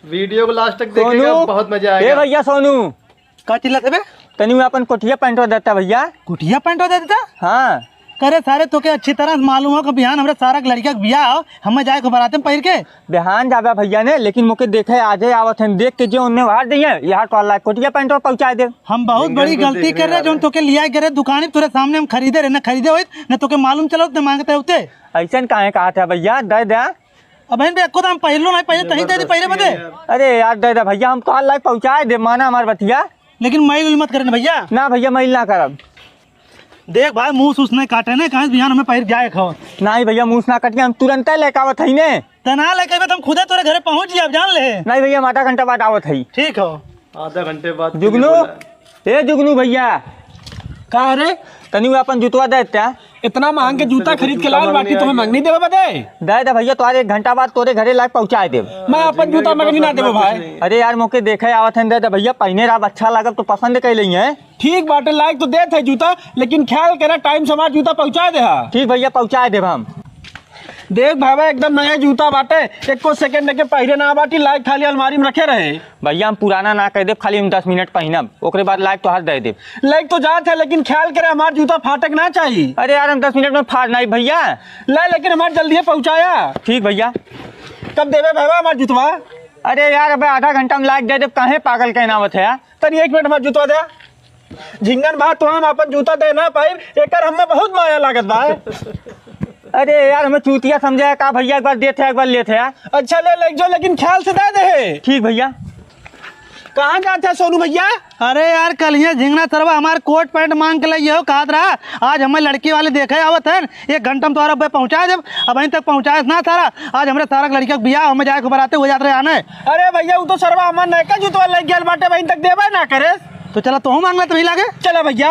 Video को last तक देखिएगा, बहुत मजा आएगा। भैया सोनू का चिल्लाते बे? तनी अपन कोठिया पैंटवा देता भैया। कुटिया पैंटवा दे देता? हाँ करे सारे तो के अच्छी तरह मालूम हो कि बिहान हमरे सारा लड़का के बियाह हो, हमें जाए को बराते में पहिर के बिहान जावा भैया ने, लेकिन मुके देखे आजे आवत हैं, देख के जो उन्हें वार दिए यहाँ टोला कोठिया पैंटवा पहुँचा दे। हम बहुत बड़ी गलती कर रहे जो तो के लिया करे दुकान तुरे सामने हम खरीदे रहे, न खरीदे हो न तो के मालूम चलो न मांगते होते। ऐसा काहे कहा था भैया, दे दे। अब बहन एको तो हम पहिरलो नहीं, पहले तही दे दी पहिरे बदे। अरे यार दे दे भैया, हम कॉल लाइक पहुँचाए दे, माना हमार बतिया। लेकिन मैल मत करे भैया। ना भैया मैल ना करब। देख भाई मुँह सूस नहीं काटे ने, कहाँ बिहान हमें पहिर जाए खाओ। नहीं भैया मुँह ना कटिए, हम तुरंत लेके आवत है ने। तना लेके तुम खुदे तोरे घरे पहुँच जाए, जान ले। नहीं भैया आधा घंटा बाद आवत है। ठीक हो, आधा घंटे बाद। जुगनू ए जुगनू भैया का रे तनी अपन जुतवा देता। इतना महंग के जूता खरीद के लाल बाटी तुम्हें मंगनी देवे बदे? दे भैया, तुम्हारे एक घंटा बाद तोरे घरे लाके पहुँचा दे। मैं अपन जूता मंगनी ना देवे भाई। अरे यार मौके देखे आवत है, दे भैया पहने रहा अच्छा लगा तो पसंद कर ली है। ठीक बाटे, लायक तो देते है जूता, लेकिन ख्याल करा टाइम से हमारा जूता पहुँचा दे। ठीक भैया पहुँचा दे हम। देख भाई एकदम नया जूता बाटे, एको सेकंड के पहिरे ना बाटी, लायक खाली अलमारी में रखे रहे। भैया हम पुराना ना कह दे, खाली हम 10 मिनट पहनब, ओकरे बाद लायक तो हाथ दे दे। लायक तो जात है, लेकिन ख्याल करे हमारा जूता फाटक ना चाहिए। अरे यार हम 10 मिनट में फाड़ नहीं भैया। ला लेकिन हमारा जल्दी पहुँचाया। ठीक भैया। कब देवे भाई हमारा जूतवा? अरे यार अब आधा घंटा में लायक दे दे, काहे पागल कहना मत है। तनी 1 मिनट हमारा जूतवा दे। झिंगन भाई तो हम अपन जूता दे ना पाई, एकर हमें बहुत माया लागत भाई। अरे यार हमें चूतिया समझाया का भैया, एक बार देते एक बार लेते हैं। अच्छा ले जो, लेकिन ख्याल से दे दे। ठीक भैया। कहाँ जाते हैं सोनू भैया? अरे यार कल ये झिंगना सरवा हमारे कोट पैंट मांग के लिए हो कहा रहा, आज हमें लड़की वाले देखे आवत है, 1 घंटा में तुम्हारा पहुँचाए जब अब वहीं तक पहुँचाए ना सारा। आज हमारे सारा लड़की का बियाह, हमें जाए खबर आते हुए जाते रहे आने। अरे भैया वो तो सरवा हमारा नयका जूतवा लग गया बाटे, वहीं तक देवा ना करे। तो चला तो मांगना तुम्हें लागे। चला भैया।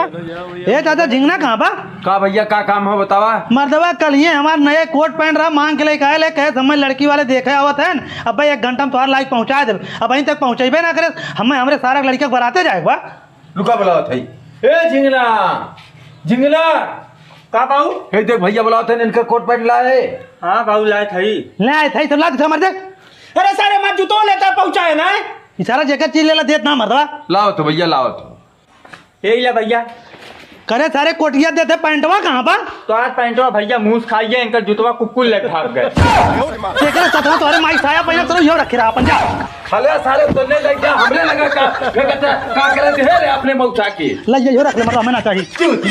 ए चाचा झिंगना कहाँ बा? का भैया का काम हो बतावा? मर्दवा कल ये हमारे नए कोट पैंट रहा मांग के लिए कहे हमें लड़की वाले देखे आवत है, अब भाई 1 घंटा में तुम्हारा लाइक पहुँचा दे, अब वहीं तक पहुँचेबे ना करे, हमें हमारे सारा लड़के बराते जाए बा। रुका बुलाओ थे। ए झिंगना झिंगना का बाबू? हे देख भैया बुलाओ थे, इनका कोट पैंट लाए। हाँ बाबू लाए थई। ले आए थे तो ला दे मर्दे। अरे सारे हमारा जूतो लेता पहुँचाए ना, सारा जगह चीज ले देत ना मर्दवा। लाओ तो भैया लाओ तो। यही ले भैया। करे सारे कोटिया देते, पैंटवा कहाँ पर? तो आज पैंटवा भैया मुँह खाइए, इनका जुतवा कुकुल ले भाग गए। तुम्हारे माई साया पहले तो यो रखे रहा अपन जा। खाले सारे तो नहीं लग गया, हमने लगा का करे थे अपने मौसा की। ला यो रख ले, मतलब हमें ना चाहिए।